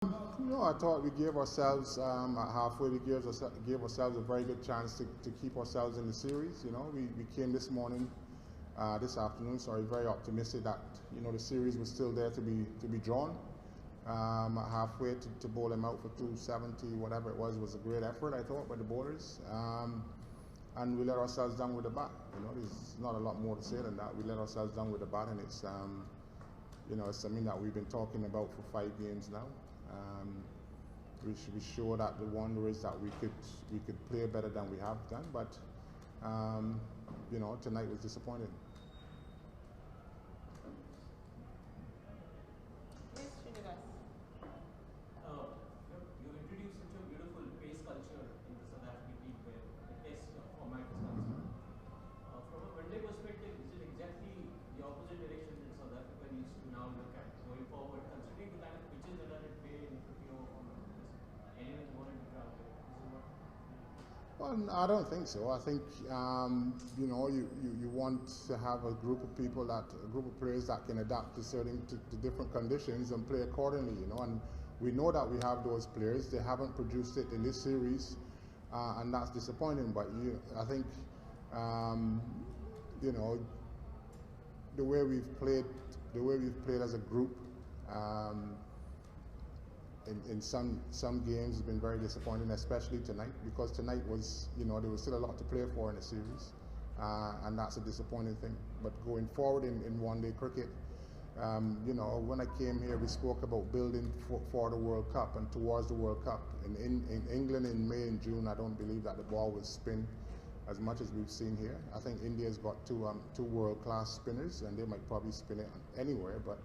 No, I thought we gave ourselves at halfway. Gave ourselves a very good chance to keep ourselves in the series. We came this afternoon. Sorry, very optimistic that the series was still there to be drawn. At halfway to bowl them out for 270, whatever it was a great effort. I thought by the bowlers. And we let ourselves down with the bat. There's not a lot more to say than that. We let ourselves down with the bat, and it's it's something that we've been talking about for 5 games now. We should be sure that the Wanderers that we could play better than we have done, but tonight was disappointing. Yes, Srinivas. You introduced such a beautiful pace culture in the South African league where the test format is concerned. From a one-day perspective, is it exactly the opposite direction that South Africa needs to now look at going forward, considering the kind of pitches that are at play in 50 over format? Anyone wanted to grab it? Well, I don't think so. I think you want to have a group of players that can adapt to different conditions and play accordingly. And we know that we have those players. They haven't produced it in this series, and that's disappointing. But I think the way we've played as a group. In some games has been very disappointing, especially tonight, because tonight was, there was still a lot to play for in the series, and that's a disappointing thing. But going forward in one-day cricket, when I came here, we spoke about building for the World Cup and towards the World Cup. In England in May and June, I don't believe that the ball will spin as much as we've seen here. I think India's got two world-class spinners, and they might probably spin it anywhere, but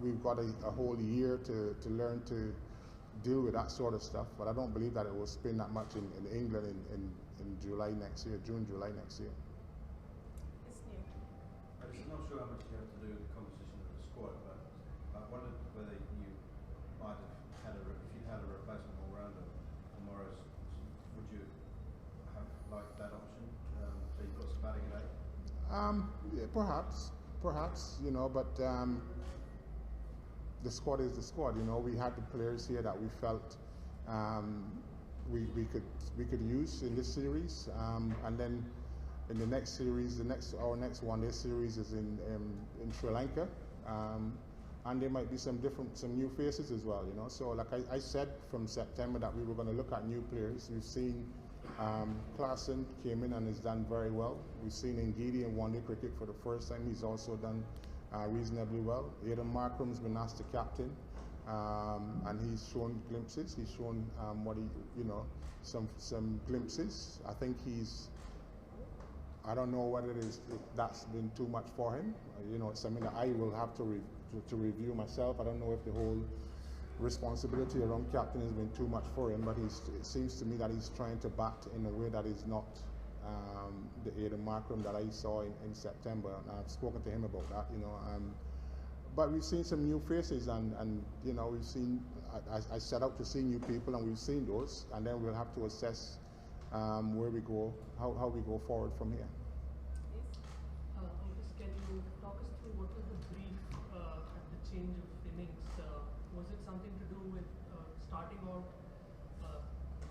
we've got a whole year to learn to deal with that sort of stuff, but I don't believe that it will spin that much in England in July next year, June, July next year. It's new. I'm not sure how much you have to do with the composition of the squad, but I wondered whether you might have if you'd had a replacement all-rounder for Morris, would you have liked that option? So you've got some batting at 8? Yeah, perhaps, but the squad is the squad. We had the players here that we felt we could use in this series, and then in the next series, our next one-day series is in Sri Lanka, and there might be some new faces as well. So like I said from September that we were going to look at new players. We've seen Klaasen came in and has done very well. We've seen Ngidi in one-day cricket for the first time. He's also done reasonably well. Aiden Markram's been asked to captain, and he's shown glimpses. He's shown some glimpses. I think I don't know whether that's been too much for him. It's something that I will have to review myself. I don't know if the whole responsibility around captain has been too much for him, but it seems to me that he's trying to bat in a way that is not the Aiden Markram that I saw in September, and I've spoken to him about that. But we've seen some new faces, and we've seen. I set out to see new people, and we've seen those, and then we'll have to assess where we go, how we go forward from here. Yes. Can you talk us through what was the brief at the change of innings? Was it something to do with starting out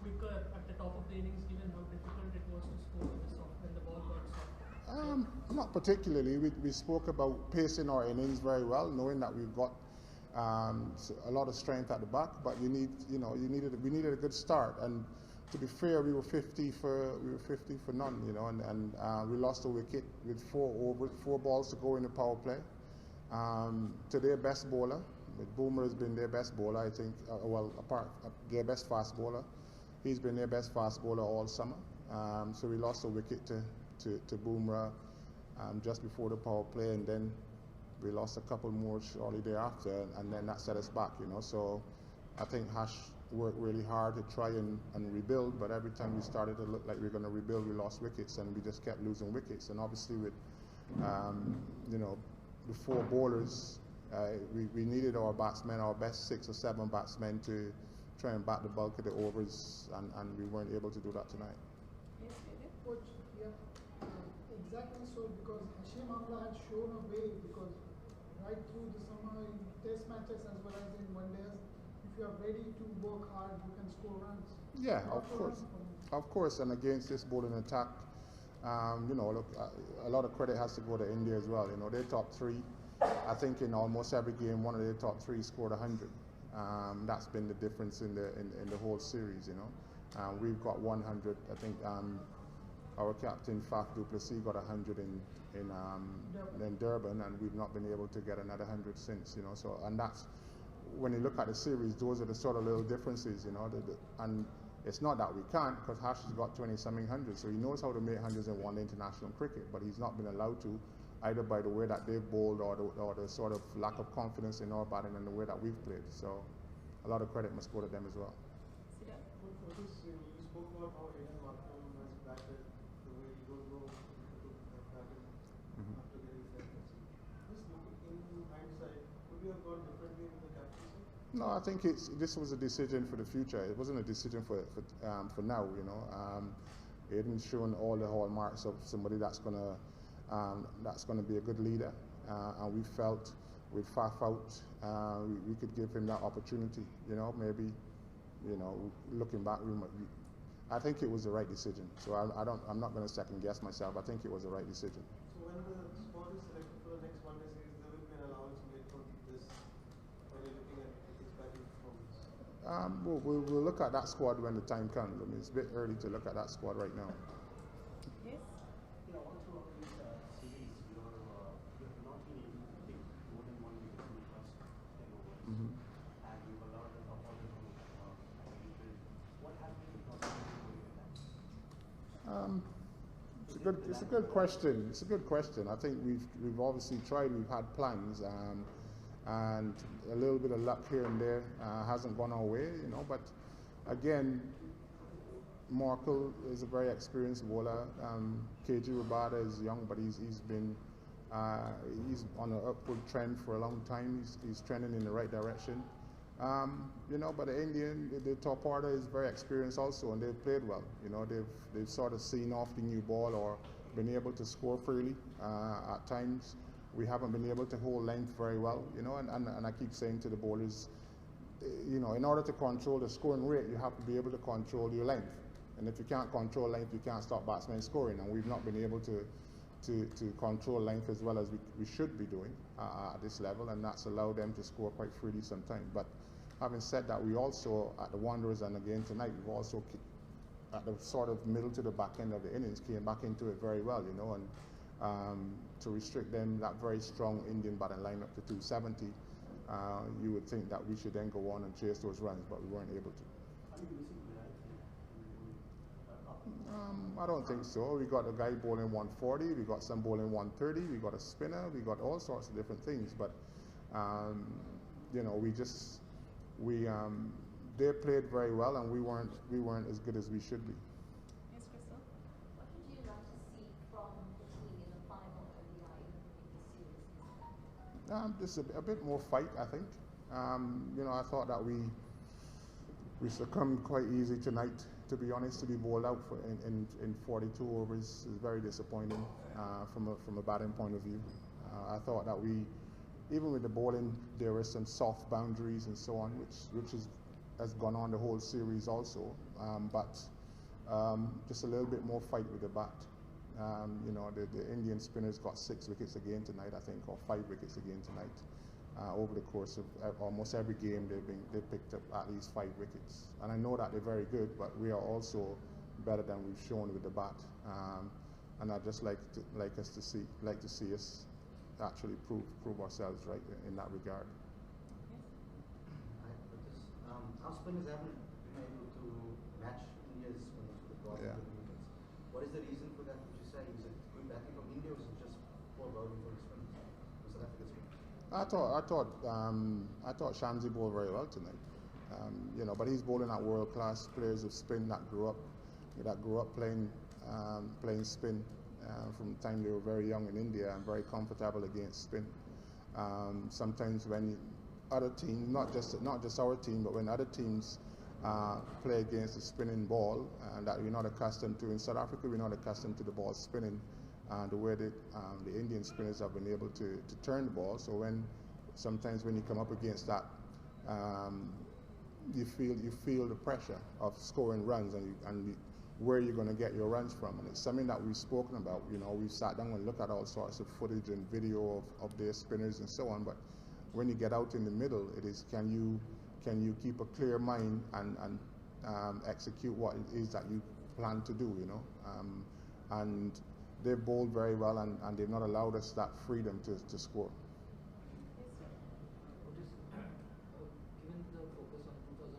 quicker at the top of the innings, given how difficult it was to score when the ball got soft? Not particularly. We spoke about pacing our innings very well, knowing that we've got a lot of strength at the back, but we needed a good start. And to be fair, we were 50 for none, and we lost a wicket with 4 balls to go in the power play. To their best bowler, Boomer has been their best bowler, I think. Their best fast bowler. He's been their best fast bowler all summer. So we lost a wicket to Boomer just before the power play, and then we lost a couple more shortly thereafter, and then that set us back. So I think Hash worked really hard to try and rebuild, but every time we started to look like we were going to rebuild, we lost wickets, and we just kept losing wickets. And obviously with the 4 bowlers, we needed our batsmen, our best 6 or 7 batsmen, to try and bat the bulk of the overs, and we weren't able to do that tonight. Yes, David. Coach, yeah, exactly so, because Hashim Amla had shown a way, because right through the summer in test matches as well as in one days. If you are ready to work hard, you can score runs. Yeah, of Not to course. run for me. Of course, and against this bowling attack, you know, look, a lot of credit has to go to India as well. You know, they top three. I think in almost every game, one of their top three scored 100. That's been the difference in the whole series. You know, we've got 100. I think our captain Faf du Plessis got 100 in Durban, and we've not been able to get another 100 since. You know, so and that's when you look at the series, those are the sort of little differences. You know, and it's not that we can't, because Hash has got 20-something hundreds, so he knows how to make hundreds in one international cricket, but he's not been allowed to, either by the way that they've bowled or the sort of lack of confidence in our batting and the way that we've played. So a lot of credit must go to them as well. Siddharth? For this, you spoke about how Aiden Markham has batted the way he don't know to batted after getting his captaincy. Just looking in hindsight, could you have gone differently with the captaincy? No, I think this was a decision for the future. It wasn't a decision for now. You know, Aiden's shown all the hallmarks of somebody that's gonna be a good leader, and we felt with Faf out, we could give him that opportunity. You know, maybe, you know, looking back, I think it was the right decision. So I'm not going to second guess myself. I think it was the right decision. So when the squad is selected for the next one day series, there will be an allowance made for this when you're looking at his batting performance. We'll look at that squad when the time comes. I mean, it's a bit early to look at that squad right now. Yes? Yeah, all throughout this series, you have not been able to pick more than one wicket in the first 10 overs. And you've allowed the top order to rebuild. What has been the problem with that? It's a good question. It's a good question. I think we've obviously tried. We've had plans, and a little bit of luck here and there hasn't gone our way, you know. But again, Markle is a very experienced bowler. KG Rabada is young, but he's on an upward trend for a long time. He's trending in the right direction. You know, but the top order is very experienced also, and they've played well. You know, they've sort of seen off the new ball or been able to score freely at times. We haven't been able to hold length very well, you know, and I keep saying to the bowlers, you know, in order to control the scoring rate, you have to be able to control your length. And if you can't control length, you can't stop batsmen scoring. And we've not been able to control length as well as we should be doing at this level, and that's allowed them to score quite freely sometimes. But having said that, we also, at the Wanderers and again tonight, we've also, at the sort of middle to the back end of the innings, came back into it very well, you know, and to restrict them, that very strong Indian batting lineup to 270, you would think that we should then go on and chase those runs, but we weren't able to. Are you missing I don't think so. We got a guy bowling 140, we got some bowling 130, we got a spinner, we got all sorts of different things. But you know, they played very well, and we weren't as good as we should be. Yes, Crystal? What would you like to see from the team in the final ODI in this series? Just a bit more fight, I think. You know, I thought that we succumbed quite easy tonight. To be honest, to be bowled out in 42 overs is very disappointing from a batting point of view. I thought that even with the bowling, there were some soft boundaries and so on, which has gone on the whole series also. But just a little bit more fight with the bat. You know, the Indian spinners got 6 wickets again tonight, I think, or 5 wickets again tonight. Over the course of almost every game, they've picked up at least 5 wickets. And I know that they're very good, but we are also better than we've shown with the bat. And I'd just like to see us actually prove ourselves right in that regard. Our spinners haven't been able to match India's spinners with the broad wickets. What is the reason for that, would you say? Is it good batting from India, or is it just poor bowling for the spinners, for South Africa's spinners? I thought Shamsi bowled very well tonight. You know, but he's bowling at world-class players of spin that grew up playing spin from the time they were very young in India and very comfortable against spin. Sometimes when other teams, not just our team, but when other teams play against a spinning ball that we're not accustomed to in South Africa, we're not accustomed to the ball spinning. the way that the Indian spinners have been able to turn the ball. So sometimes when you come up against that, you feel the pressure of scoring runs and where you're going to get your runs from. And it's something that we've spoken about. You know, we've sat down and looked at all sorts of footage and video of their spinners and so on. But when you get out in the middle, it is can you keep a clear mind and execute what it is that you plan to do, you know. And they've bowled very well, and they've not allowed us that freedom to score. Otis, given the focus on 2019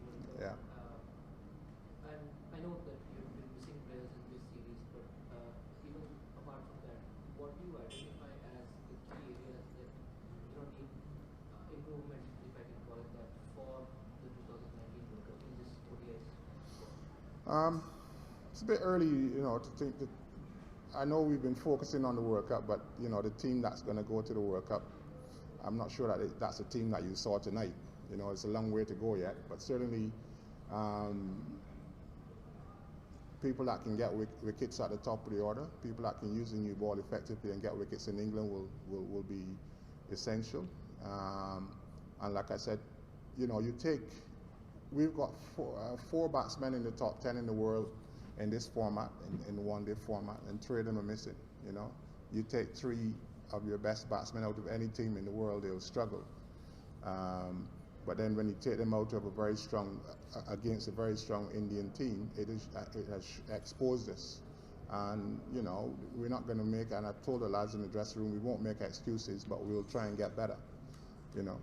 World Cup, Yeah. and I know that you've been missing players in this series, but even apart from that, what do you identify as the key areas that need improvement, if I can call it that, for the 2019 World Cup in this ODI squad? It's a bit early, you know, to think that. I know we've been focusing on the World Cup, but you know, the team that's going to go to the World Cup, I'm not sure that that's a team that you saw tonight. You know, it's a long way to go yet, but certainly people that can get wickets at the top of the order, people that can use the new ball effectively and get wickets in England will be essential. And like I said, you know, we've got four batsmen in the top 10 in the world in this format, in the one-day format, and 3 of them are missing. You know, you take 3 of your best batsmen out of any team in the world, they'll struggle. But then when you take them out of against a very strong Indian team, it has exposed us. And you know, we're not going to make, and I've told the lads in the dressing room, we won't make excuses, but we'll try and get better. You know,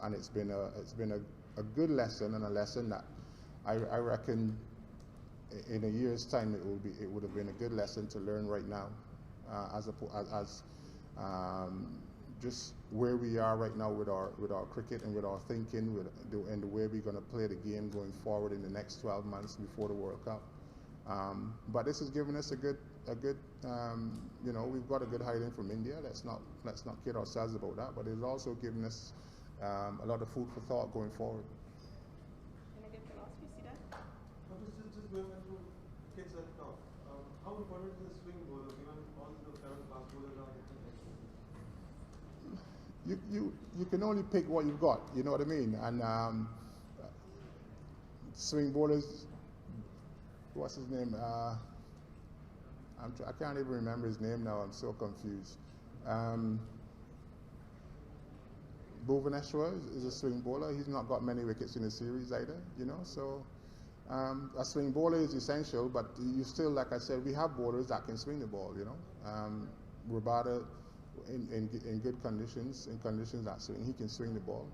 and it's been a good lesson, and a lesson that I reckon in a year's time it would have been a good lesson to learn right now, as just where we are right now with our cricket and with our thinking, and the way we're going to play the game going forward in the next 12 months before the World Cup. But this has given us a good you know, we've got a good hiding from India. Let's not kid ourselves about that. But it's also given us a lot of food for thought going forward. Can I get the last piece, Siddharth? Just going back to kids at top. How important is the swing bowler given all the current fast bowlers are different? You can only pick what you've got. You know what I mean? And swing bowlers. What's his name? I can't even remember his name now. I'm so confused. Bhuvaneshwar is a swing bowler. He's not got many wickets in the series either, you know. So a swing bowler is essential, but you still, like I said, we have bowlers that can swing the ball, you know. Rabada, in good conditions, in conditions that swing, he can swing the ball.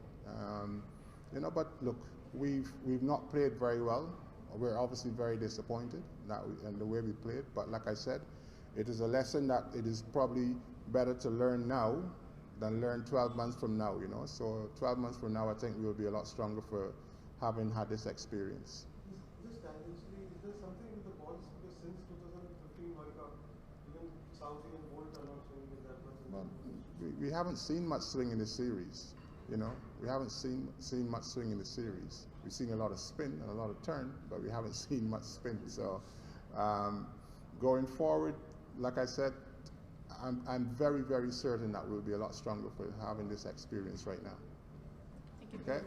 You know, but look, we've not played very well. We're obviously very disappointed in the way we played, but like I said, it is a lesson that it is probably better to learn now than learn 12 months from now, you know. So 12 months from now, I think we'll be a lot stronger for having had this experience. Just tangentially, is there something with the balls? Because since 2015 World Cup, even South Indian bowlers are not swinging with that much. Well, we haven't seen much swing in the series, you know. We haven't seen much swing in the series. We've seen a lot of spin and a lot of turn, but we haven't seen much spin. So going forward, like I said, I'm very, very certain that we'll be a lot stronger for having this experience right now. Thank you very much.